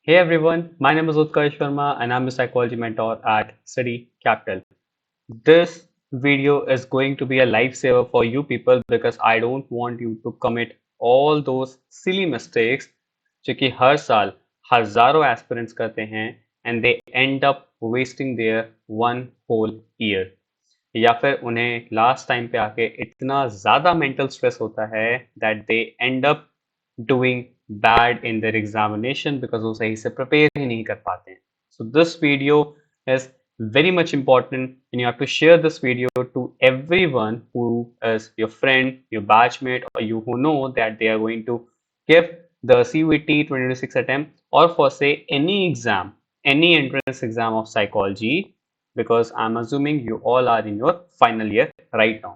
Hey everyone, my name is Utkarsh Sharma and I'm a psychology mentor at Study Capital. This video is going to be a lifesaver for you people because I don't want you to commit all those silly mistakes जो कि हर साल हजारों aspirants करते हैं and they end up wasting their one whole year. या फिर उन्हें last time पे आके इतना ज़्यादा मेंटल स्ट्रेस होता है that they and up doing bad in their examination because वो सही से प्रिपेयर ही नहीं कर पाते हैं. So this video is very much important and you have to share this video to everyone who is your friend, your batchmate or you who know that they are going to give the CUET 2026 attempt or for say any exam, any entrance exam of psychology because I'm assuming you all are in your final year right now.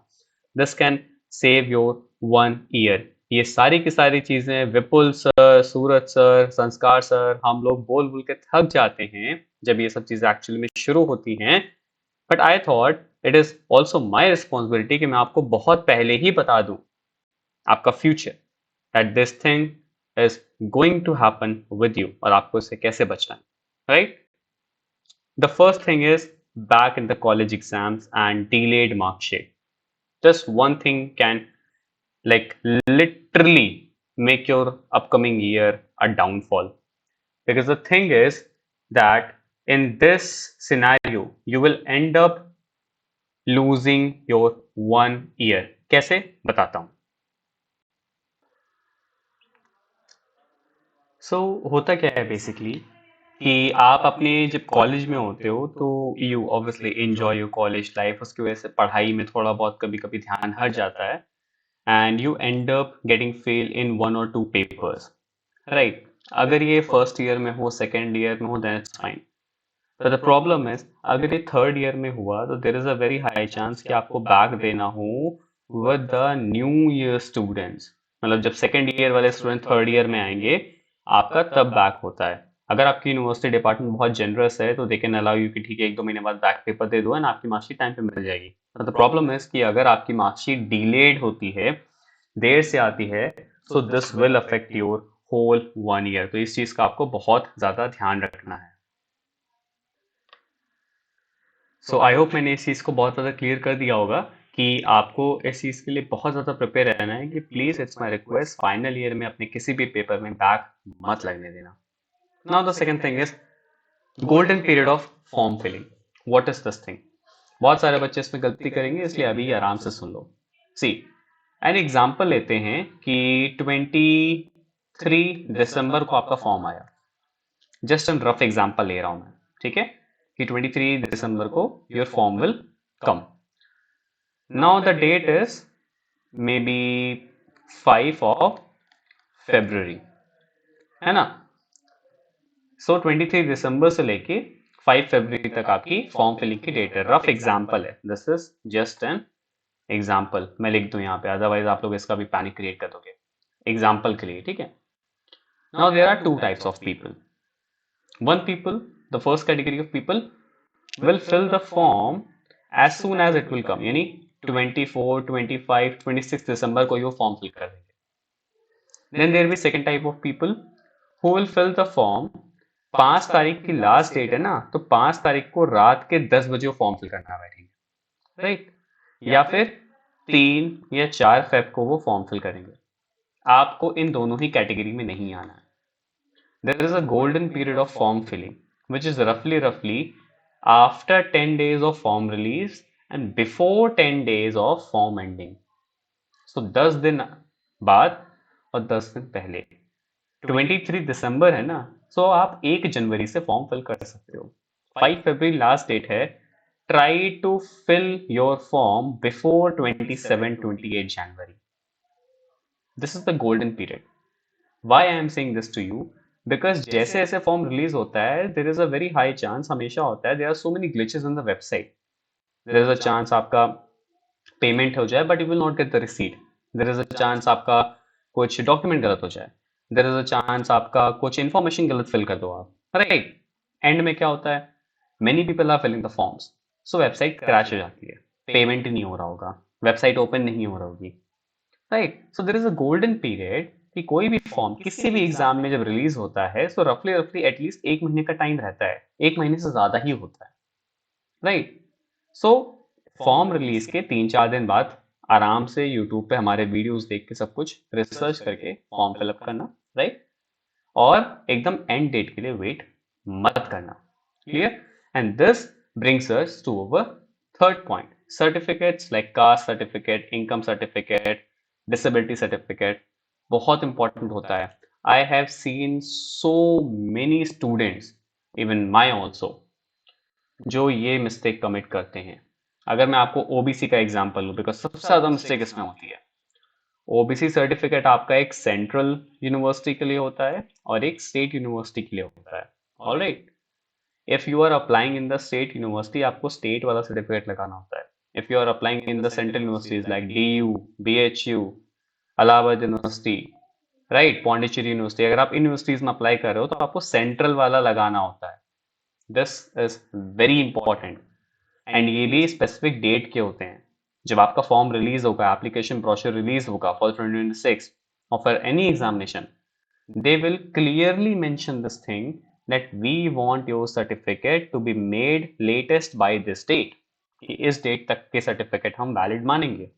This can save your 1 year. ये सारी की सारी चीजें विपुल sir, सूरज sir, संस्कार sir हम लोग बोल बोल के थक जाते हैं जब ये सब चीजें एक्चुअली में शुरू होती हैं. But I thought it is also my responsibility कि मैं आपको बहुत पहले ही बता दूं आपका future that this thing is going to happen with you और आपको इससे कैसे बचना है, right? The first thing is back in the college exams and delayed mark sheet. Just one thing can like literally make your upcoming year a downfall. Because the thing is that in this scenario, you will end up losing your 1 year. कैसे बताता हूँ. सो होता क्या है basically कि आप अपने जब कॉलेज में होते हो तो you obviously enjoy your college life. उसकी वजह से पढ़ाई में थोड़ा बहुत कभी कभी ध्यान हट जाता है and you and up getting fail in 1 or 2 papers, right? अगर ये फर्स्ट ईयर में हो, सेकेंड ईयर में हो, देन इट्स फाइन. तो द प्रॉब्लम इज अगर ये थर्ड ईयर में हुआ तो देर is a very high chance कि आपको बैक देना हो with the new year students. मतलब जब सेकेंड ईयर वाले स्टूडेंट थर्ड ईयर में आएंगे आपका तब बैक होता है. अगर आपकी यूनिवर्सिटी डिपार्टमेंट बहुत जनरस है तो दे कैन अलाउ यू कि ठीक है 1-2 महीने बाद बैक पेपर दे दो एंड आपकी मार्कशीट टाइम पे मिल जाएगी. द प्रॉब्लम इज कि अगर आपकी मार्कशीट डिलेड होती है, देर से आती है, so this will affect your whole 1 year. तो इस चीज का आपको बहुत ज्यादा ध्यान रखना है. सो आई होप मैंने इस चीज़ को बहुत ज़्यादा क्लियर कर दिया होगा कि आपको इस चीज़ के लिए बहुत ज़्यादा प्रिपेयर रहना है कि please it's my request final year में अपने किसी भी पेपर में बैक मत लगने देना. Now the second thing is golden period of form filling. What is this thing? बहुत सारे बच्चे इसमें गलती करेंगे इसलिए अभी आराम से सुन लो. सी एन एग्जाम्पल लेते हैं कि 23 दिसंबर को आपका फॉर्म आया. जस्ट एन रफ एग्जाम्पल ले रहा हूं मैं, ठीक है? कि 23 दिसंबर को your form will come. Now the date is maybe 5 of February, है ना? सो 23 दिसंबर से लेके 5 फरवरी तक आपकी फॉर्म फिलिंग की डेट है. रफ एग्जाम्पल है, this is just an example. मैं लिख दूं यहाँ पे, अदरवाइज आप लोग इसका भी पैनिक क्रिएट कर दोगे एग्जाम्पल के लिए, ठीक है? Now there are 2 types of people. One people, the first category of people will fill the form as soon as it will come. यानी 24, 25, 26 दिसंबर को ये फॉर्म फिल कर देंगे. Then there will be second type of people who will fill the form. 5 तारीख की last date है ना, तो 5 तारीख को रात के 10 बजे वो फॉर्म फिल करना बैठेंगे, राइट? या फिर 3 या 4 फेब को वो फॉर्म फिल करेंगे. आपको इन दोनों ही कैटेगरी में नहीं आना है. There is a golden period of form filling, which is roughly after 10 days of form release and before 10 days of form ending. So 10 दिन बाद और 10 दिन पहले. 23 दिसंबर है ना, सो आप 1 जनवरी से फॉर्म फिल कर सकते हो. 5 फरवरी लास्ट डेट है. Try to fill your form before 27-28 January. This is the golden period. Why I am saying this to you? Because जैसे जैसे फॉर्म रिलीज होता है there is a very high chance, हमेशा होता है, there are so many glitches in the website. There is a chance आपका payment हो जाए but you will not get the receipt. There is a chance आपका कुछ डॉक्यूमेंट गलत हो जाए. देर इज अ चांस आपका कुछ इन्फॉर्मेशन गलत फिल कर दो आप, राइट? एंड में क्या होता है, many people are filling the forms, so website crash हो जाती है, पेमेंट नहीं हो रहा होगा, वेबसाइट ओपन नहीं हो रहा होगी, right? So there is a golden period कि कोई भी फॉर्म किसी भी एग्जाम में जब रिलीज होता है तो रफली रफली एटलीस्ट 1 महीने का टाइम रहता है, 1 महीने से ज्यादा ही होता है, राइट। सो फॉर्म रिलीज के 3-4 दिन बाद आराम से यूट्यूब पे हमारे वीडियोस देख के सब कुछ रिसर्च करके फॉर्म फिलअप करना, राइट। और एकदम एंड डेट के लिए वेट मत करना, clear. And this brings us to our third point, certificates like caste certificate, income certificate, disability certificate बहुत इंपॉर्टेंट होता है। I have seen so many students, even my also, जो ये मिस्टेक कमिट करते हैं। अगर मैं आपको ओबीसी का एग्जांपल लूं, बिकॉज सबसे ज्यादा मिस्टेक इसमें होती है। ओबीसी सर्टिफिकेट आपका एक सेंट्रल यूनिवर्सिटी के लिए होता है और एक स्टेट यूनिवर्सिटी के लिए होता है, alright. If you are applying in the state university, आपको स्टेट वाला सर्टिफिकेट लगाना होता है। If you are applying in the central universities like DU, BHU, Allahabad university, right, Pondicherry university, अगर आप इन यूनिवर्सिटीज में अप्लाई कर रहे हो तो आपको सेंट्रल वाला लगाना होता है। This is very important. And ये भी स्पेसिफिक डेट के होते हैं। जब आपका फॉर्म रिलीज होगा, एप्लीकेशन ब्रोशर रिलीज होगा फॉर 2026 और for any examination, they will clearly mention this thing that we want your certificate to be made latest by this date, कि इस डेट तक के सर्टिफिकेट हम वैलिड मानेंगे।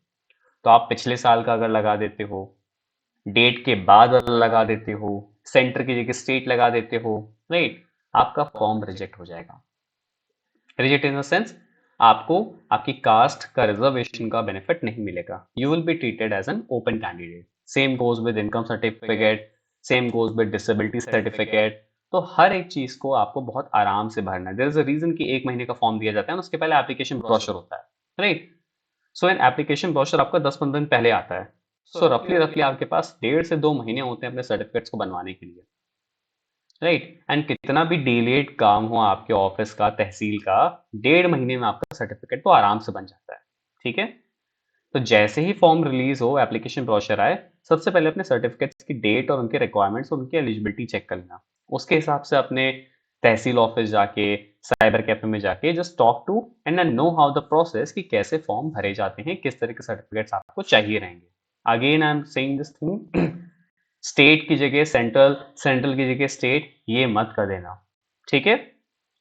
तो आप पिछले साल का अगर लगा देते हो, डेट के बाद वाला लगा देते हो, सेंटर की जगह स्टेट लगा देते हो, राइट, आपका फॉर्म रिजेक्ट हो जाएगा। रिजेक्ट इन द सेंस आपको आपकी कास्ट का रिजर्वेशन का बेनिफिट नहीं मिलेगा। You will be treated as an open candidate. Same goes with income certificate, same goes with disability certificate. तो हर एक चीज को आपको बहुत आराम से भरना है। देयर इज अ रीजन कि 1 महीने का फॉर्म दिया जाता है, उसके पहले एप्लीकेशन ब्रोशर होता है, right. So an application brochure आपका 10-15 दिन पहले आता है। सो रफली रफली आपके पास 1.5 से 2 महीने होते हैं अपने सर्टिफिकेट्स को बनवाने के लिए, राइट। एंड कितना भी डिलेड काम हो आपके ऑफिस का, तहसील का, 1.5 महीने में आपका सर्टिफिकेट तो आराम से बन जाता है, ठीक है। तो जैसे ही फॉर्म रिलीज हो, एप्लीकेशन ब्रोशर आए, सबसे पहले अपने सर्टिफिकेट्स की डेट और उनके रिक्वायरमेंट्स और उनकी एलिजिबिलिटी चेक कर लेना। उसके हिसाब से अपने तहसील ऑफिस जाके, साइबर कैफे में जाके just talk to and know how the process, कि कैसे फॉर्म भरे जाते हैं, किस तरह के सर्टिफिकेट्स आपको चाहिए रहेंगे। Again I am saying this thing, state की जगह सेंट्रल, सेंट्रल की जगह स्टेट, ये मत कर देना, ठीक है।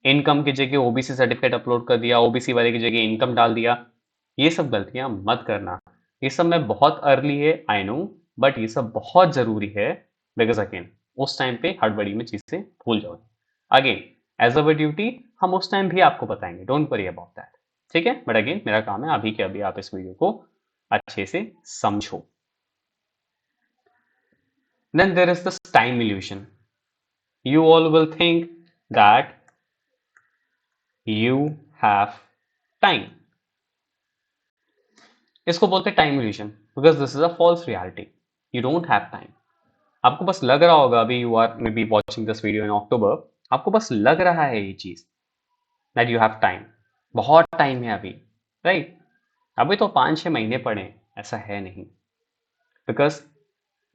इनकम की जगह ओबीसी सर्टिफिकेट अपलोड कर दिया, ओबीसी वाले की जगह इनकम डाल दिया, ये सब गलतियां मत करना। ये सब में बहुत अर्ली है, आई नो, बट ये सब बहुत जरूरी है, बिकॉज अगेन उस टाइम पे हड़बड़ी में चीजें भूल जाओ। अगेन एज अवर ड्यूटी हम उस टाइम भी आपको बताएंगे, डोंट वरी अबाउट दैट, ठीक है। बट अगेन मेरा काम है अभी के अभी आप इस वीडियो को अच्छे से समझो। Then there is this time illusion. You all will think that you have time. इसको बोलते हैं time illusion, because this is a false reality. You don't have time. आपको बस लग रहा होगा, अभी you are maybe watching this video in October, आपको बस लग रहा है ये चीज दैट यू हैव टाइम, बहुत टाइम है अभी, राइट। अभी तो 5-6 महीने पड़े, ऐसा है नहीं। बिकॉज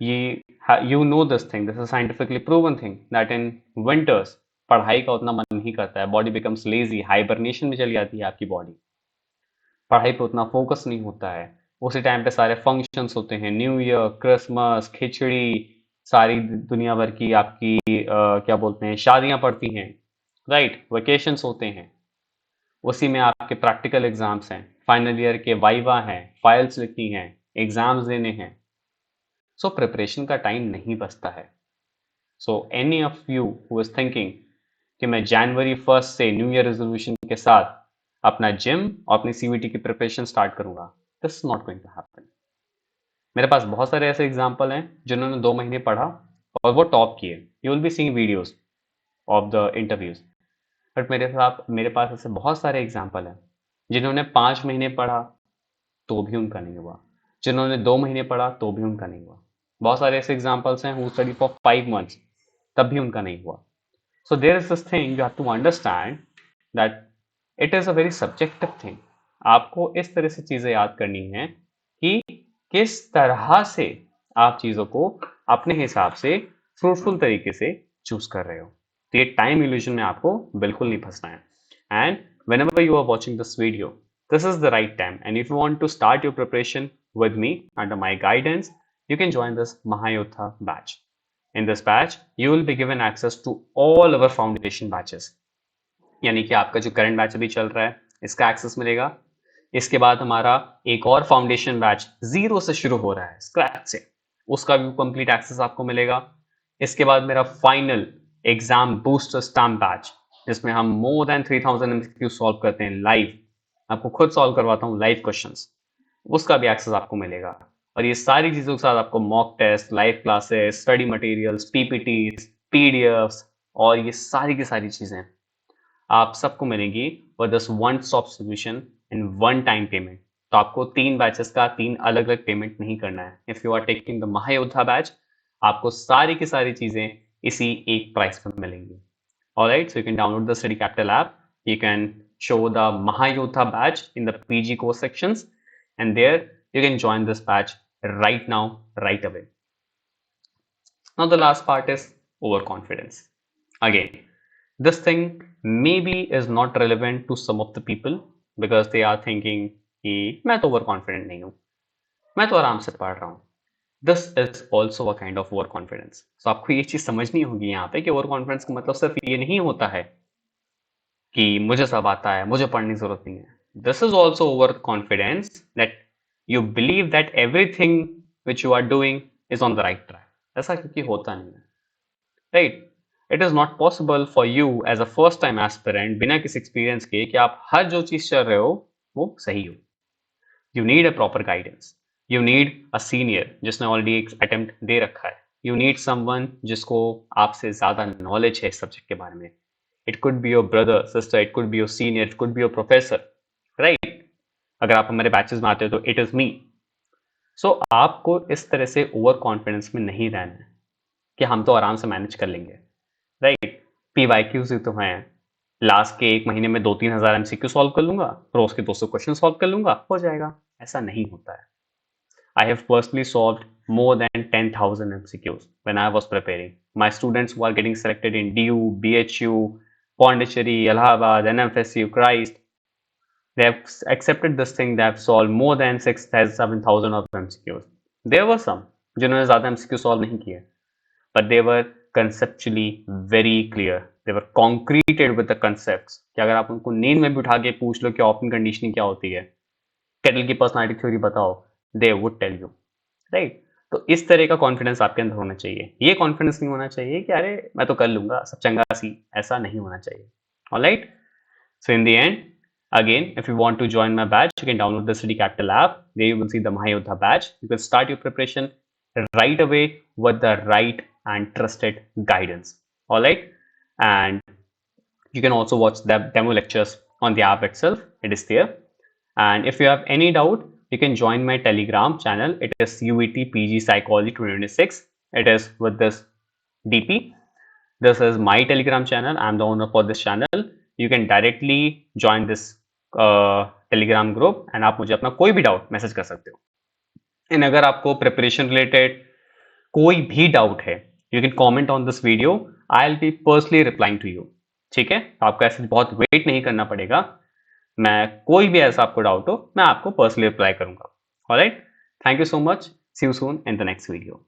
ये you know this thing, this is scientifically proven thing that in winters पढ़ाई का उतना मन नहीं करता है, बॉडी becomes lazy, हाइबरनेशन में चली जाती है आपकी बॉडी, पढ़ाई पे उतना फोकस नहीं होता है। उसी टाइम पे सारे फंक्शंस होते हैं, न्यू ईयर, क्रिसमस, खिचड़ी, सारी दुनिया भर की आपकी क्या बोलते हैं, शादियां पड़ती हैं, राइट, वेकेशंस होते हैं। उसी में आपके प्रैक्टिकल एग्जाम्स हैं, फाइनल ईयर के वाइवा हैं, फाइल्स लिखनी हैं, एग्जाम्स देने हैं। सो प्रिपरेशन का टाइम नहीं बचता है। So any of you who is thinking कि मैं जनवरी 1 से न्यू ईयर रेजोल्यूशन के साथ अपना जिम और अपनी सीवीटी की प्रिपरेशन स्टार्ट करूंगा, this is not going to happen. मेरे पास बहुत सारे ऐसे एग्जाम्पल हैं जिन्होंने 2 महीने पढ़ा और वो टॉप किए। You will be seeing videos of the interviews. But मेरे पास ऐसे बहुत सारे एग्जाम्पल हैं जिन्होंने 5 महीने पढ़ा तो भी उनका नहीं हुआ, जिन्होंने 2 महीने पढ़ा तो भी उनका नहीं हुआ। बहुत सारे ऐसे एग्जाम्पल्स हैं हु स्टडी फॉर 5 months, तब भी उनका नहीं हुआ। So there is this thing, you have to understand that it is a very subjective thing. आपको इस तरह से चीजें याद करनी है कि किस तरह से आप चीजों को अपने हिसाब से फ्रूटफुल तरीके से चूज कर रहे हो। तो ये टाइम इल्यूजन में आपको बिल्कुल नहीं फंसना है। And whenever you are watching this video, this is the right time, and if you want to start your preparation with me under my guidance, you can join this Mahayodha batch. In this batch, you will be given access to all our foundation batches. यानी कि आपका जो current batch अभी चल रहा है इसका access मिलेगा. इसके बाद हमारा एक और फाउंडेशन बैच जीरो से शुरू हो रहा है, स्क्रैच से, उसका भी कंप्लीट एक्सेस आपको मिलेगा. इसके बाद मेरा final exam booster stamp batch, जिसमें हम मोर देन 3000 एमसीक्यू सॉल्व करते हैं लाइव. आपको खुद सॉल्व करवाता हूँ लाइव क्वेश्चंस, उसका भी एक्सेस आपको मिलेगा. और ये सारी चीजों के साथ आपको mock test, live classes, study materials, PPTs, PDFs और ये सारी की सारी चीजें आप सबको मिलेंगी for this one stop solution in one time payment. तो आपको 3 बैचेस का 3 अलग अलग पेमेंट नहीं करना है. If you are taking the Mahayoddha batch, आपको सारी की सारी चीजें इसी एक प्राइस पर मिलेंगी. Alright, so you can download the study capital app. You can show the Mahayodha batch in the PG course sections, and there you can join this batch right now, right away. Now the last part is overconfidence. Again, this thing maybe is not relevant to some of the people because they are thinking कि मैं तो overconfident नहीं हूँ, मैं तो आराम से पढ़ रहा हूँ. This is also a kind of overconfidence. So आपको ये चीज समझनी होगी यहाँ पे कि overconfidence का मतलब सिर्फ ये नहीं होता है कि मुझे सब आता है, मुझे पढ़ने की जरूरत नहीं है. This is also over confidence that you believe that everything which you are doing is on the right track. ऐसा क्योंकि होता नहीं है, right. It is not possible for you as a first time aspirant बिना किसी experience के कि आप हर जो चीज चल रहे हो वो सही हो. You need a proper guidance. You need a senior जिसने ऑलरेडी एक अटेम्प्ट दे रखा है. यू नीड समवन जिसको आपसे ज्यादा नॉलेज है इस सब्जेक्ट के बारे में. It could be your brother, sister, it could be your senior, it could be your professor, right? अगर आप हमारे बैचेस में आते हो तो it is me. So आपको इस तरह से ओवर कॉन्फिडेंस में नहीं रहना है कि हम तो आराम से मैनेज कर लेंगे, राइट. PYQs ही तो हैं, लास्ट के 1 महीने में 2-3 हज़ार MCQ सॉल्व कर लूंगा, रोज के 200 क्वेश्चन सॉल्व कर लूंगा, हो जाएगा. ऐसा नहीं होता है. I have personally solved more than 10,000 MCQs when I was preparing. My students who are getting selected in DU, BHU, Pondicherry, Allahabad, NFSU, Christ, they have accepted this thing. They have solved more than 6,000-7,000 of MCQs. There were some जिन्होंने ज़्यादा MCQ solve नहीं किए, but they were conceptually very clear. They were concreted with the concepts. कि अगर आप उनको नींद में भी उठा के पूछ लो कि ओपन कंडीशनिंग क्या होती है, केटल की पर्सनालिटी थ्योरी बताओ, they would tell you, right? तो इस तरह का कॉन्फिडेंस आपके अंदर होना चाहिए. ये कॉन्फिडेंस नहीं होना चाहिए कि अरे मैं तो कर लूंगा, सब चंगा सी, ऐसा नहीं होना चाहिए. Alright, so in the end, again, if you want to join my batch, you can download the Study Capital app. There you will see the Mahayodha batch. You can start your preparation right away with the right and trusted guidance. Alright, and you can also watch the demo lectures on the app itself. It is there. And if you have any doubt, you can join my Telegram channel. It is UET PG Psychology 2026. It is with this DP. This is my Telegram channel. I'm the owner for this channel. You can directly join this Telegram group and आप मुझे अपना कोई भी doubt message कर सकते हो. And अगर आपको प्रिपरेशन रिलेटेड कोई भी डाउट है, you can comment on this video. I will be personally replying to you. ठीक है, आपको ऐसे बहुत वेट नहीं करना पड़ेगा. मैं कोई भी ऐसा आपको डाउट हो, मैं आपको पर्सनली रिप्लाई करूंगा. Alright, thank you so much. See you soon in the next video.